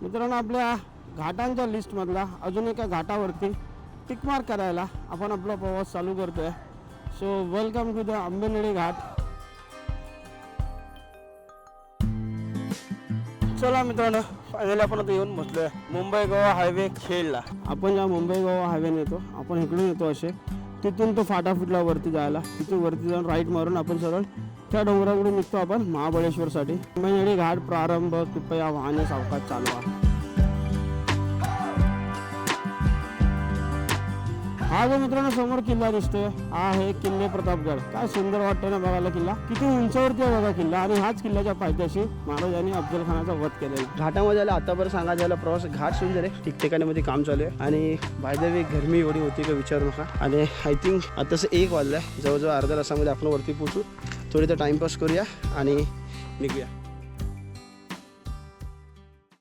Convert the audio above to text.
मित्रांनो, आपल्या घाटांच्या लिस्टमधला अजून एका घाटावरती टिक मार्क करायला आपण आपला प्रवास चालू करतोय. So welcome to the Ambenali Ghat. चला मित्रांनो, फायनली आपण आता येऊन बसलोय मुंबई गोवा हायवे खेडला. आपण ज्या मुंबई गोवा हायवेने येतो, आपण इकडून येतो असे, तिथून तो फाटा फुटला वरती जायला. तिथून वरती जाऊन राईट मारून आपण सरळ त्या डोंगराकडून निघतो आपण महाबळेश्वरसाठी. आंबेनळी घाट प्रारंभ, कृपया वाहने सावकाश चालवा. हा जो मित्रांनो समोर किल्ला दिसतोय, हा आहे किल्ले प्रतापगड. काय सुंदर वाटतं ना बघायला किल्ला. किती उंचावरती आहे बघा किल्ला. आणि हाच किल्ल्याच्या पायथ्याशी महाराजांनी अफजल खानाचा वध केलेला. घाटामध्ये आला आता बरं सांगा झाला प्रवास. घाट सुंदर आहे, ठिकठिकाणी काम चालू आहे. आणि बाय द वे गरमी एवढी होती का विचारू नका. आणि आय थिंक आताच 1 वाजलाय. जवळजवळ अर्ध्या तासामध्ये आपण वरती पोहोचू. थोडी तर टाइमपास करूया आणि निघूया.